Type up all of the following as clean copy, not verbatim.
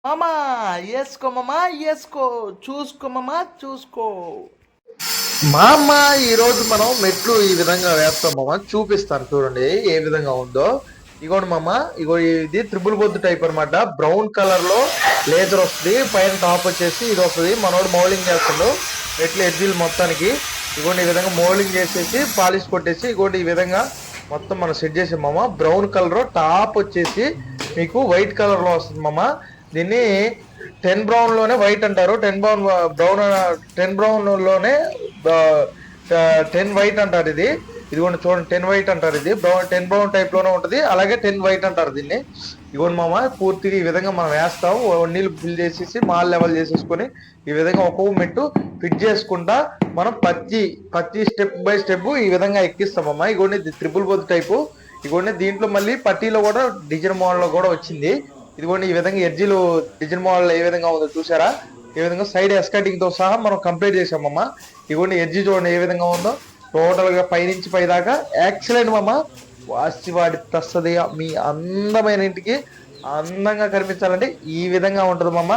మామా వేసుకో మామా వేసుకో, చూసుకో మామా చూసుకో. మామ ఈరోజు మనం మెట్లు ఈ విధంగా వేస్తాం మామ, చూపిస్తాను చూడండి ఏ విధంగా ఉందో. ఇగోండి మామ, ఇగో ఇది త్రిబుల్ బొద్దు టైప్ అనమాట. బ్రౌన్ కలర్ లో లేజర్ వస్తుంది, పైన టాప్ వచ్చేసి ఇది వస్తుంది. మనోడు మౌలింగ్ చేస్తాడు మెట్లు ఎడ్జీలు మొత్తానికి. ఇగోండి ఈ విధంగా మౌలింగ్ చేసేసి పాలిష్ కొట్టేసి ఇగోండి ఈ విధంగా మొత్తం మనం సెట్ చేసాం మామ. బ్రౌన్ కలర్ టాప్ వచ్చేసి మీకు వైట్ కలర్ లో వస్తుంది మామ. దీన్ని 10 బ్రౌన్ లోనే వైట్ అంటారు, 10 బ్రౌన్ లోనే 10 వైట్ అంటారు. ఇది ఇదిగోండి చూడండి 10 వైట్ అంటారు. ఇది 10 బ్రౌన్ టైప్ లోనే ఉంటది, అలాగే 10 వైట్ అంటారు దీన్ని. ఇదిగోండి మామ, పూర్తిగా ఈ విధంగా మనం వేస్తాం. నీళ్ళు ఫిల్ చేసేసి మాల్ లెవెల్ చేసేసుకొని ఈ విధంగా ఒక్కొక్క మెట్టు ఫిట్ చేసుకుంటా మనం పత్తి స్టెప్ బై స్టెప్ ఈ విధంగా ఎక్కిస్తామమ్మా. ఇగోండి ఇది త్రిపుల్ బొద్దు టైపు. ఇగోండి దీంట్లో మళ్ళీ పట్టీలో కూడా డిజైన్ మోడల్ లో కూడా వచ్చింది. ఇదిగోండి ఈ విధంగా ఎడ్జీలు డిజైన్ మోడల్ ఏ విధంగా ఉందో చూసారా. ఈ విధంగా సైడ్ ఎస్కటింగ్ తో సహా మనం కంప్లీట్ చేసామమ్మా. ఇదిగోండి ఎడ్జి చూడండి ఏ విధంగా ఉందో, టోటల్ గా పైనుంచి పై దాకా ఎక్సలెంట్ మామ. వాడి తస్తది మీ అందమైన ఇంటికి అందంగా కనిపించాలంటే ఈ విధంగా ఉంటది మామ.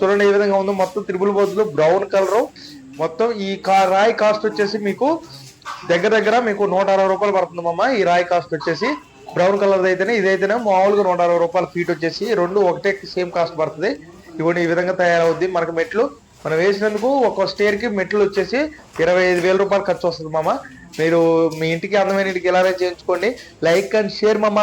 చూడండి ఏ విధంగా ఉందో, మొత్తం త్రిబుల్ బోర్డులు బ్రౌన్ కలర్. మొత్తం ఈ రాయి కాస్ట్ వచ్చేసి మీకు దగ్గర దగ్గర మీకు 160 రూపాయలు పడుతుంది మామ. ఈ రాయి కాస్ట్ వచ్చేసి బ్రౌన్ కలర్ అయితేనే, ఇదైతేనే మామూలుగా 160 రూపాయలు ఫీట్ వచ్చేసి, రెండు ఒకటే సేమ్ కాస్ట్ పడుతుంది. ఇవన్నీ ఈ విధంగా తయారవుద్ది మనకి మెట్లు. మనం వేసినందుకు ఒక స్టేర్ కి మెట్లు వచ్చేసి 25,000 రూపాయలు ఖర్చు వస్తుంది మామ. మీరు మీ ఇంటికి అందమైన ఇంటికి ఎలా చేయించుకోండి. లైక్ అండ్ షేర్ మామ.